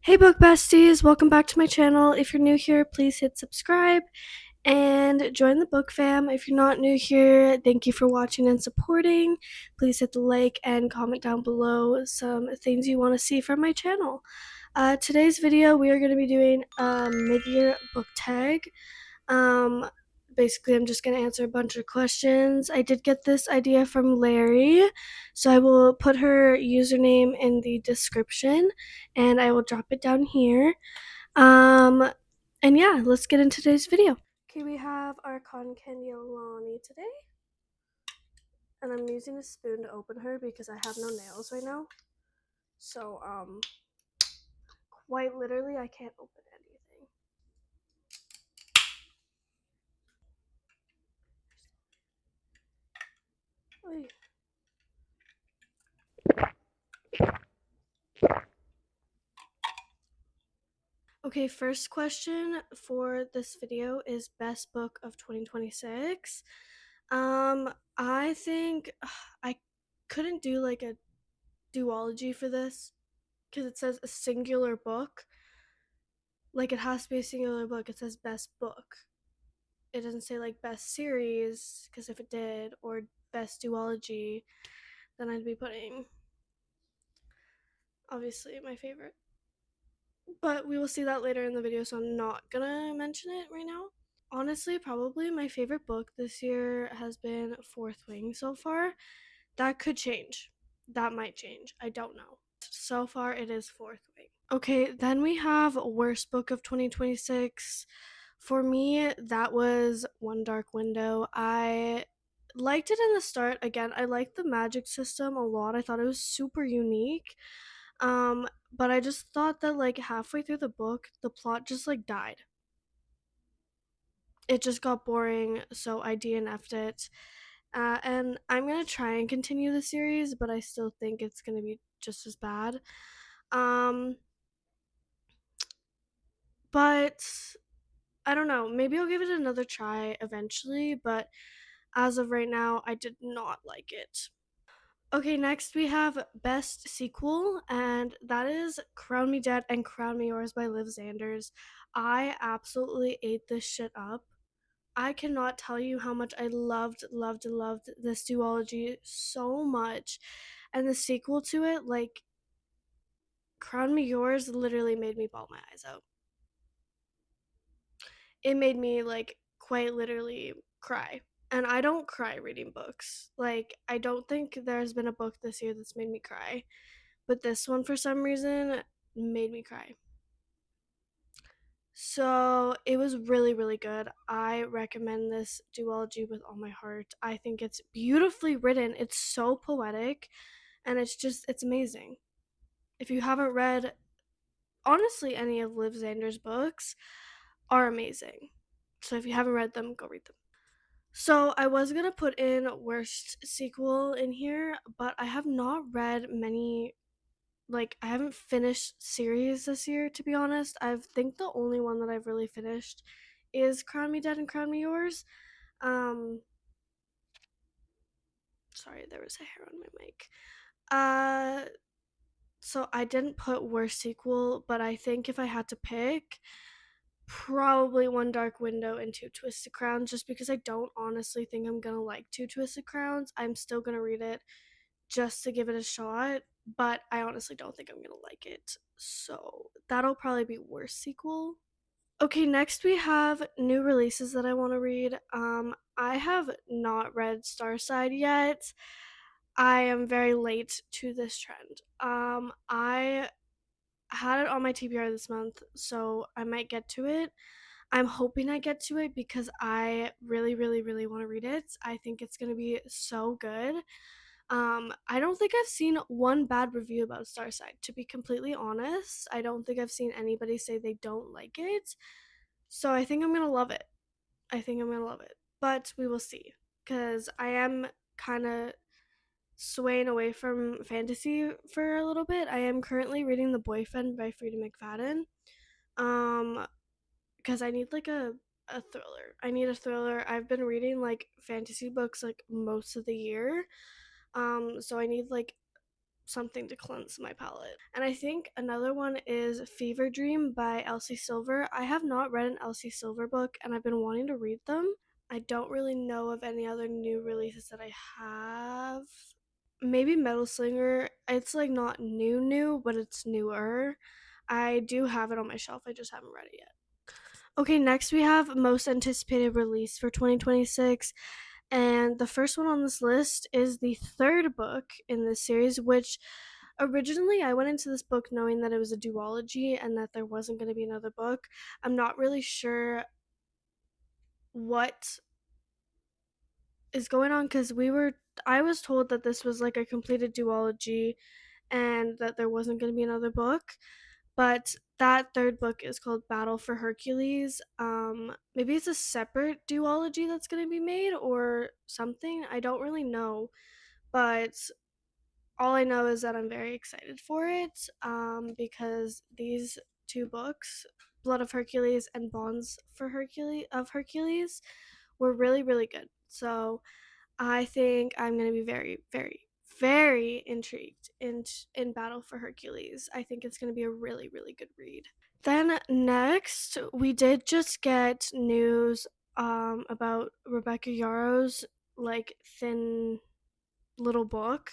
Hey book besties, welcome back to my channel. If you're new here, please hit subscribe and join the book fam. If you're not new here, thank you for watching and supporting. Please hit the like and comment down below some things you want to see from my channel. Today's video, we are going to be doing a mid-year book tag. Um, Basically, I'm just going to answer a bunch of questions. I did get this idea from Larry, so I will put her username in the description, and I will drop it down here. And yeah, let's get into today's video. Okay, we have our cotton candy Alani today, and I'm using a spoon to open her because I have no nails right now. So, quite literally, I can't open anything. Oy. Okay, first question for this video is best book of 2026. I think I couldn't do like a duology for this because it says a singular book. Like it has to be a singular book. It says best book. It doesn't say like best series because if it did, or best duology, then I'd be putting obviously my favorite. But we will see that later in the video, so I'm not gonna mention it right now. Honestly, probably my favorite book this year has been Fourth Wing so far. That could change. That might change. I don't know. So far, it is Fourth Wing. Okay, then we have Worst Book of 2026. For me, that was One Dark Window. I liked it in the start. Again, I liked the magic system a lot. I thought it was super unique. But I just thought that like halfway through the book, the plot just like died. It just got boring, so I DNF'd it. And I'm gonna try and continue the series, but I still think it's gonna be just as bad. Um, but I don't know. Maybe I'll give it another try eventually, but as of right now, I did not like it. Okay, next we have Best Sequel, and that is Crown Me Dead and Crown Me Yours by Liv Zanders. I absolutely ate this shit up. I cannot tell you how much I loved this duology so much. And the sequel to it, like Crown Me Yours, literally made me bawl my eyes out. It made me like quite literally cry. And I don't cry reading books. Like, I don't think there's been a book this year that's made me cry. But this one, for some reason, made me cry. So it was really, really good. I recommend this duology with all my heart. I think it's beautifully written. It's so poetic, and it's amazing. If you haven't read, honestly, any of Liv Zanders' books are amazing. So if you haven't read them, go read them. So I was gonna put in worst sequel in here, but I have not read many. Like, I haven't finished series this year, to be honest. I think the only one that I've really finished is Crown Me Dead and Crown Me Yours. Um, Sorry, there was a hair on my mic. So I didn't put worst sequel, but I think if I had to pick, probably One Dark Window and Two Twisted Crowns, just because I don't honestly think I'm gonna like Two Twisted Crowns. I'm still gonna read it just to give it a shot, but I honestly don't think I'm gonna like it. So that'll probably be worst sequel. Okay, next we have new releases that I want to read. I have not read Starside yet. I am very late to this trend. I had it on my TBR this month, so I might get to it. I'm hoping I get to it because I really, really, really want to read it. I think it's gonna be so good. I don't think I've seen one bad review about Starside. To be completely honest, I don't think I've seen anybody say they don't like it. So I think I'm gonna love it. I think I'm gonna love it. But we will see. Because I am kind of swaying away from fantasy for a little bit. I am currently reading The Boyfriend by Frida McFadden. Um, because I need like a thriller. I need a thriller. I've been reading like fantasy books like most of the year. So I need like something to cleanse my palate. And I think another one is Fever Dream by Elsie Silver. I have not read an Elsie Silver book and I've been wanting to read them. I don't really know of any other new releases that I have. Maybe Metal Slinger. It's like not new, but it's newer. I do have it on my shelf. I just haven't read it yet. Okay, next we have most anticipated release for 2026. And the first one on this list is the third book in this series, which originally I went into this book knowing that it was a duology and that there wasn't going to be another book. I'm not really sure what is going on because I was told that this was like a completed duology and that there wasn't going to be another book. But that third book is called Battle for Hercules. Maybe it's a separate duology that's going to be made or something. I don't really know. But all I know is that I'm very excited for it because these two books, Blood of Hercules and Bonds for Hercules, were really, really good. So I think I'm going to be very, very, very intrigued in Battle for Hercules. I think it's going to be a really, really good read. Then next, we did just get news about Rebecca Yarrow's like thin little book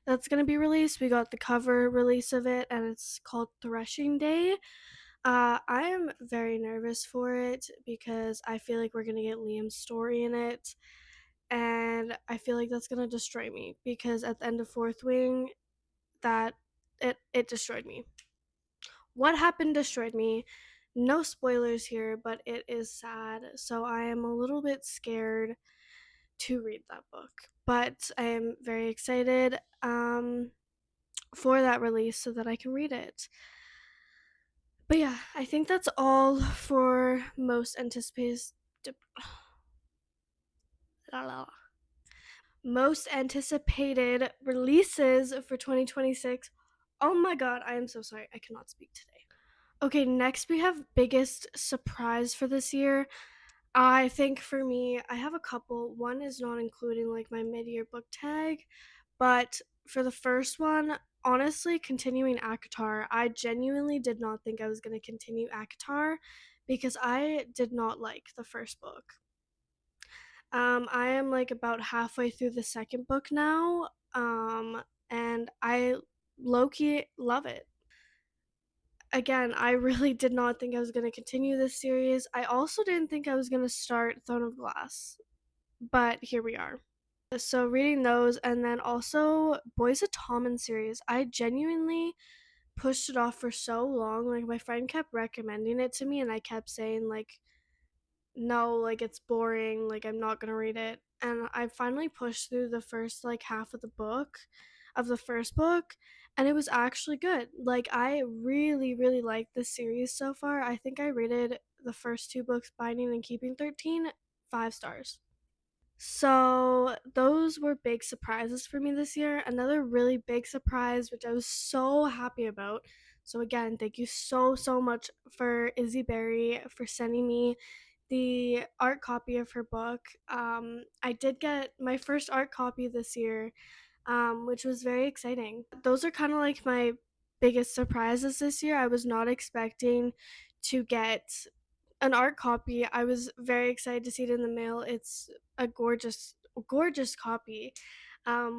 that's going to be released. We got the cover release of it and it's called Threshing Day. I am very nervous for it because I feel like we're going to get Liam's story in it and I feel like that's gonna destroy me because at the end of Fourth Wing, that it destroyed me. What happened destroyed me. No spoilers here, but it is sad. So I am a little bit scared to read that book, but I am very excited for that release so that I can read it. But yeah, I think that's all for most anticipated. Most anticipated releases for 2026. Oh my god, I am so sorry. I cannot speak today. Okay, next we have biggest surprise for this year. I think for me, I have a couple. One is not including like my mid-year book tag, but for the first one, honestly, continuing ACOTAR, I genuinely did not think I was going to continue ACOTAR because I did not like the first book. I am like about halfway through the second book now, and I low key love it. Again, I really did not think I was going to continue this series. I also didn't think I was going to start Throne of Glass, but here we are. So, reading those, and then also Boys of Tommen series, I genuinely pushed it off for so long. Like, my friend kept recommending it to me, and I kept saying, like, no, like it's boring, like I'm not gonna read it. And I finally pushed through the first like half of the book of the first book and it was actually good. Like I really, really like this series so far. I think I rated the first two books, Binding and Keeping 13, 5 stars. So those were big surprises for me this year. Another really big surprise, which I was so happy about. So again, thank you so much for Izzy Berry for sending me the art copy of her book. I did get my first art copy this year, which was very exciting. Those are kind of like my biggest surprises this year. I was not expecting to get an art copy. I was very excited to see it in the mail. It's a gorgeous, gorgeous copy,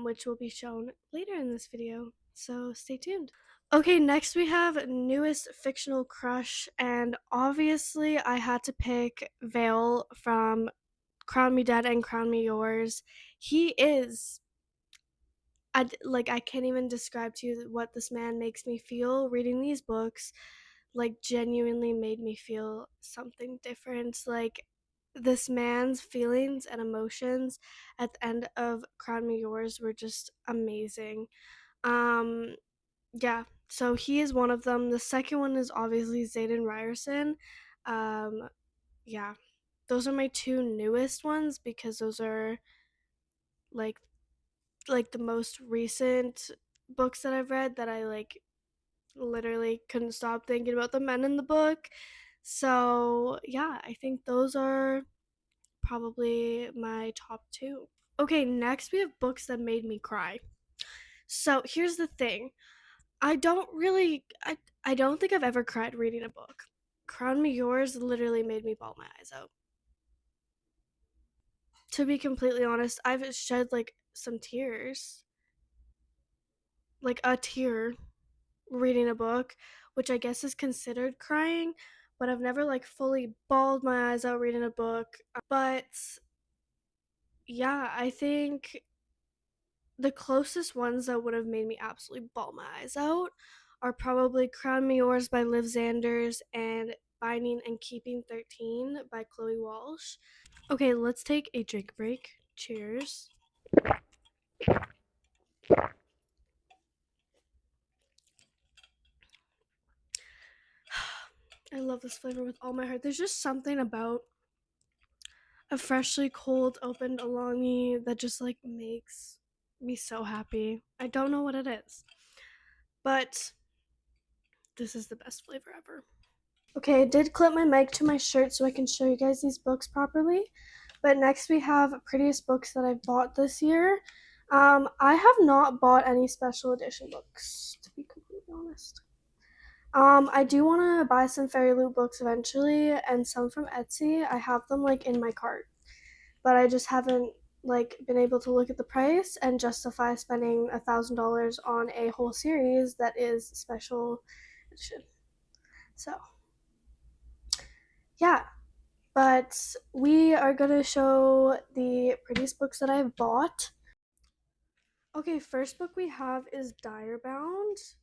which will be shown later in this video. So stay tuned. Okay, next we have newest fictional crush, and obviously I had to pick Vale from Crown Me Dead and Crown Me Yours. He is I can't even describe to you what this man makes me feel. Reading these books like genuinely made me feel something different. Like this man's feelings and emotions at the end of Crown Me Yours were just amazing. Um yeah, so he is one of them. The second one is obviously Zayden Ryerson. Um yeah. Those are my two newest ones because those are like the most recent books that I've read that I like literally couldn't stop thinking about the men in the book. So, yeah, I think those are probably my top two. Okay, next we have books that made me cry. So here's the thing. I don't really I don't think I've ever cried reading a book. Crown Me Yours literally made me bawl my eyes out. To be completely honest, I've shed like some tears, like a tear reading a book, which I guess is considered crying, but I've never like fully bawled my eyes out reading a book. But yeah, I think the closest ones that would have made me absolutely bawl my eyes out are probably Crown Me Yours by Liv Zanders and Binding and Keeping 13 by Chloe Walsh. Okay, let's take a drink break. Cheers. I love this flavor with all my heart. There's just something about a freshly cold opened Alani that just like makes me so happy. I don't know what it is, but this is the best flavor ever. Okay, I did clip my mic to my shirt so I can show you guys these books properly. But next we have prettiest books that I've bought this year. I have not bought any special edition books, to be completely honest. I do want to buy some Fairy Loot books eventually, and some from Etsy. I have them like in my cart, but I just haven't like been able to look at the price and justify spending $1,000 on a whole series that is special edition. So yeah, but we are gonna show the prettiest books that I've bought. Okay, first book we have is Direbound.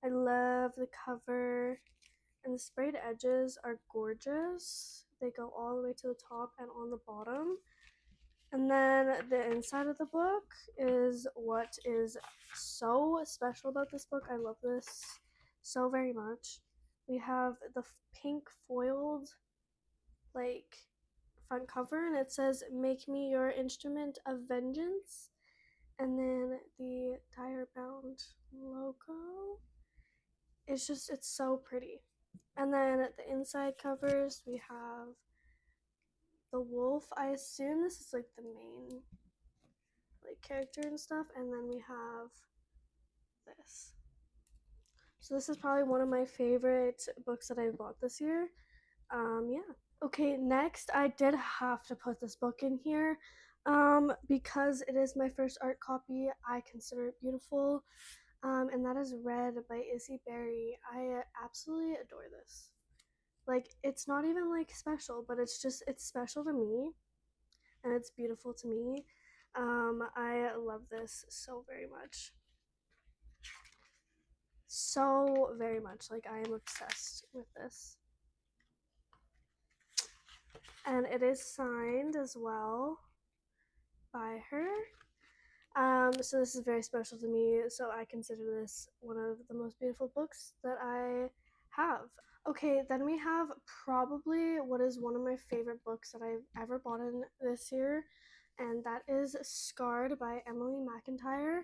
I love the cover, and the sprayed edges are gorgeous. They go all the way to the top and on the bottom. And then the inside of the book is what is so special about this book. I love this so very much. We have the pink foiled like front cover, and it says "Make me your instrument of vengeance." And then the Direbound logo. It's so pretty. And then the inside covers, we have the wolf. I assume this is like the main like character and stuff. And then we have this. So this is probably one of my favorite books that I've bought this year. Yeah. Okay, next I did have to put this book in here because it is my first art copy. I consider it beautiful. And that is Red by Izzy Berry. I absolutely adore this. Like, it's not even like special, but it's special to me, and it's beautiful to me. I love this so very much. So very much. Like, I am obsessed with this. And it is signed as well by her. So this is very special to me. So I consider this one of the most beautiful books that I have. Okay, then we have probably what is one of my favorite books that I've ever bought in this year, and that is Scarred by Emily McIntyre.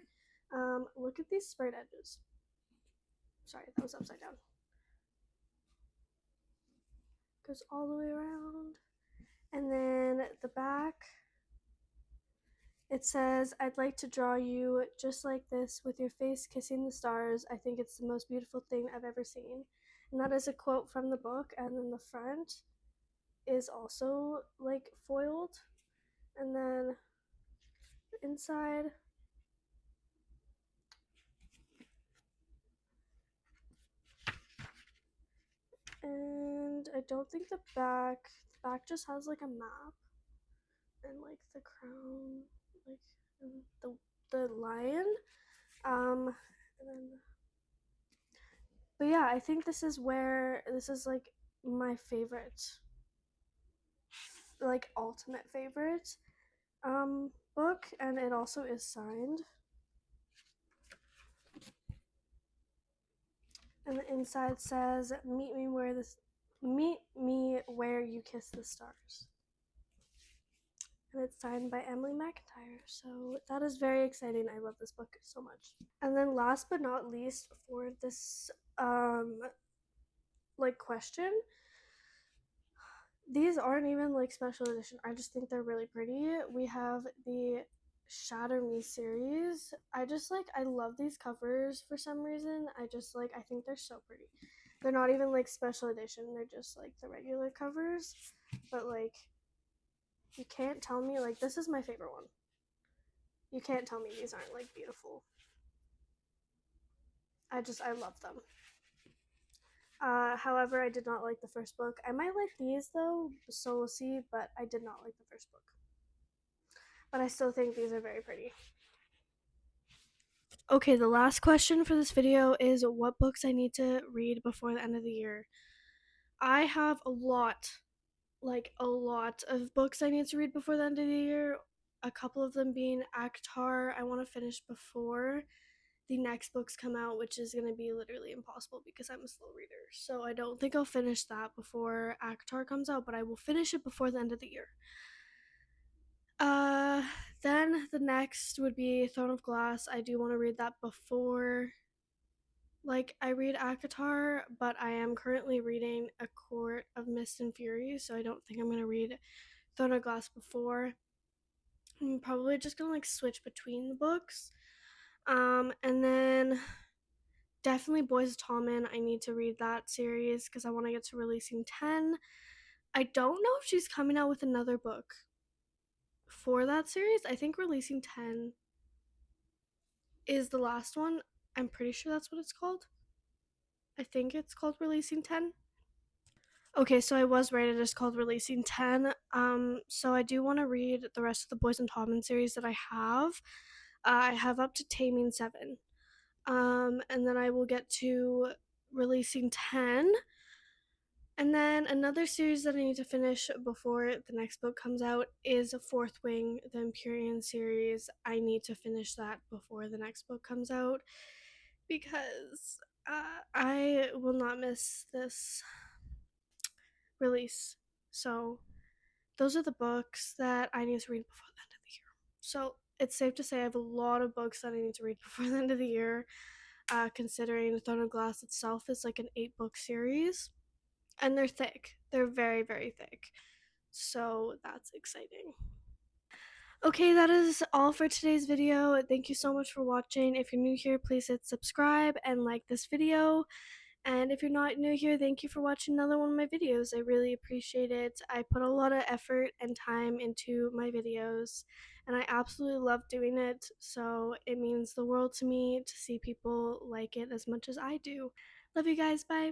Look at these sprayed edges. Sorry, that was upside down. Goes all the way around. And then the back, it says, "I'd like to draw you just like this with your face kissing the stars. I think it's the most beautiful thing I've ever seen." And that is a quote from the book. And then the front is also like foiled. And then the inside, and I don't think the back just has like a map and like the crown, like and the lion. And then, but yeah, I think this is like my favorite, like ultimate favorite book, and it also is signed. And the inside says, meet me where you kiss the stars." And it's signed by Emily McIntyre. So that is very exciting. I love this book so much. And then last but not least for this like question, these aren't even like special edition. I just think they're really pretty. We have the Shatter Me series. I love these covers for some reason. I think they're so pretty. They're not even like special edition, they're just like the regular covers. But like, you can't tell me, like, this is my favorite one. You can't tell me these aren't like beautiful. I love them. However, I did not like the first book. I might like these though, so we'll see, but I did not like the first book. But I still think these are very pretty. Okay, the last question for this video is what books I need to read before the end of the year. I have a lot of books I need to read before the end of the year. A couple of them being Aktar, I want to finish before the next books come out, which is going to be literally impossible because I'm a slow reader. So I don't think I'll finish that before Aktar comes out, but I will finish it before the end of the year. Uh, then the next would be Throne of Glass. I do want to read that before. Like, I read Akatar, but I am currently reading A Court of Mist and Fury, so I don't think I'm gonna read Throne of Glass before. I'm probably just gonna like switch between the books. And then definitely Boys of Tallman. I need to read that series because I want to get to Releasing 10. I don't know if she's coming out with another book for that series. I think Releasing 10 is the last one. I'm pretty sure that's what it's called. I think it's called Releasing 10. Okay, so I was right. It is called Releasing 10. So I do want to read the rest of the Boys and Tallman series that I have. I have up to Taming 7. And then I will get to Releasing 10. And then another series that I need to finish before the next book comes out is Fourth Wing, the Empyrean series. I need to finish that before the next book comes out because I will not miss this release. So those are the books that I need to read before the end of the year. So it's safe to say I have a lot of books that I need to read before the end of the year, considering Throne of Glass itself is like an 8-book series. And they're thick. They're very, very thick. So that's exciting. Okay, that is all for today's video. Thank you so much for watching. If you're new here, please hit subscribe and like this video. And if you're not new here, thank you for watching another one of my videos. I really appreciate it. I put a lot of effort and time into my videos, and I absolutely love doing it. So it means the world to me to see people like it as much as I do. Love you guys. Bye.